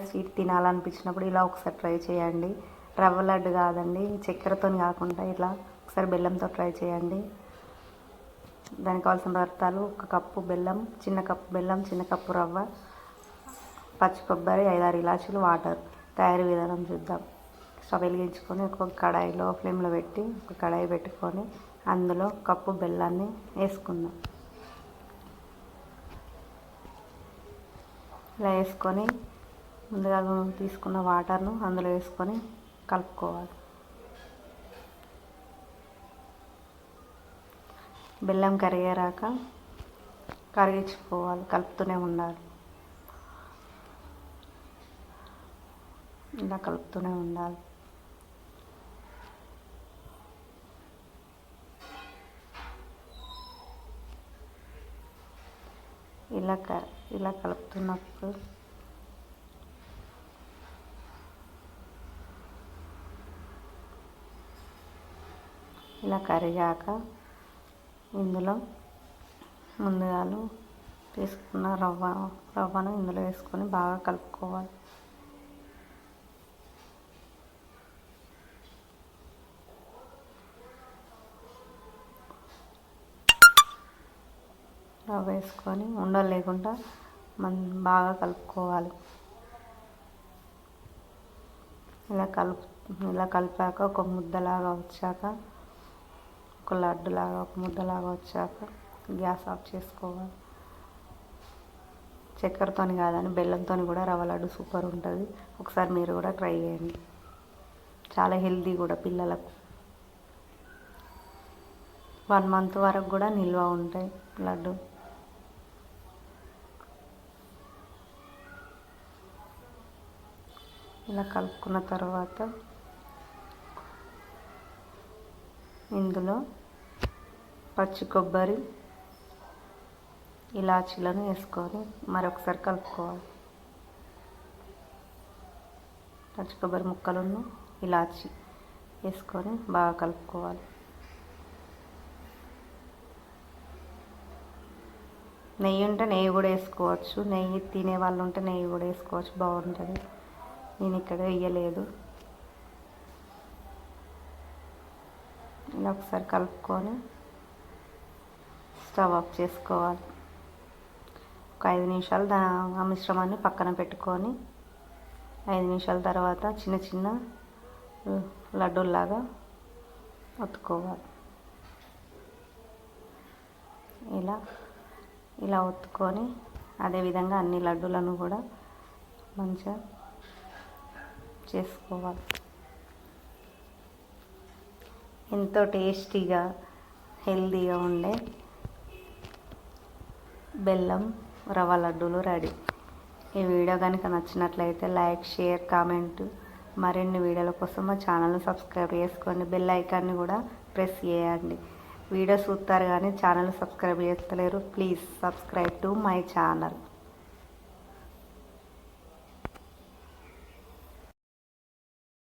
Sweet తినాలనిపించినప్పుడు ఇలా ఒకసారి ట్రై చేయండి. రవ్వ లడ్డు కాదండి, చక్కెరతో కాకుండా ఇలా ఒకసారి బెల్లంతో ట్రై చేయండి. దానికి కావాల్సిన పదార్థాలు: 1 కప్పు బెల్లం, చిన్న కప్పు బెల్లం, చిన్న కప్పు రవ్వ, పచ్చి కొబ్బరి, 5-6 ఇలాచీలు, వాటర్. తయారీ విధానం చూద్దాం. స్టవ్ వెలిగించుకొని ఒక కడాయిలో ఫ్లేమ్లో పెట్టి ఒక కడాయి పెట్టుకొని అందులో కప్పు బెల్లాన్ని వేసుకుందాం. ఇలా వేసుకొని ముందుగా తీసుకున్న వాటర్ను అందులో వేసుకొని కలుపుకోవాలి. బెల్లం కరిగేరాక కరిగించుకోవాలి, కలుపుతూనే ఉండాలి. ఇలా కలుపుతూనే ఉండాలి. ఇలా కలుపుతున్నప్పుడు ఇలా కరిగాక ఇందులో ముందుగా తీసుకున్న రవ్వను ఇందులో వేసుకొని బాగా కలుపుకోవాలి. రవ్వ వేసుకొని ఉండలు లేకుండా బాగా కలుపుకోవాలి. ఇలా కలిపాక ఒక ముద్దలాగా వచ్చాక, ఒక లడ్డులాగా ఒక ముద్దలాగా వచ్చాక గ్యాస్ ఆఫ్ చేసుకోవాలి. చక్కెరతో కాదని బెల్లంతో కూడా రవ్వ లడ్డు సూపర్ ఉంటుంది. ఒకసారి మీరు కూడా ట్రై చేయండి. చాలా హెల్తీ కూడా పిల్లలకు. 1 మంత్ వరకు కూడా నిల్వ ఉంటాయి లడ్డు. ఇలా కలుపుకున్న తర్వాత ఇందులో పచ్చి కొబ్బరి, ఇలాచీలను వేసుకొని మరొకసారి కలుపుకోవాలి. పచ్చి కొబ్బరి ముక్కలను ఇలాచీ వేసుకొని బాగా కలుపుకోవాలి. నెయ్యి ఉంటే నెయ్యి కూడా వేసుకోవచ్చు. నెయ్యి తినే వాళ్ళు ఉంటే నెయ్యి కూడా వేసుకోవచ్చు, బాగుంటుంది. నేను ఇక్కడ వేయలేదు. ఇలా ఒకసారి కలుపుకొని స్టవ్ ఆఫ్ చేసుకోవాలి. ఒక 5 నిమిషాలు ఆ మిశ్రమాన్ని పక్కన పెట్టుకొని 5 నిమిషాల తర్వాత చిన్న చిన్న లడ్డూల్లాగా ఒత్తుకోవాలి. ఇలా ఒత్తుకొని అదేవిధంగా అన్ని లడ్డూలను కూడా మంచిగా చేసుకోవాలి. ఎంతో టేస్టీగా హెల్తీగా ఉండే బెల్లం రవ్వ లడ్డూలు రెడీ. ఈ వీడియో కనుక నచ్చినట్లయితే లైక్, షేర్, కామెంట్. మరిన్ని వీడియోల కోసం మా ఛానల్ని సబ్స్క్రైబ్ చేసుకోండి. బెల్ ఐకాన్ని కూడా ప్రెస్ చేయండి. వీడియో చూస్తారు కానీ ఛానల్ సబ్స్క్రైబ్ చేస్తలేరు. Please subscribe to my channel.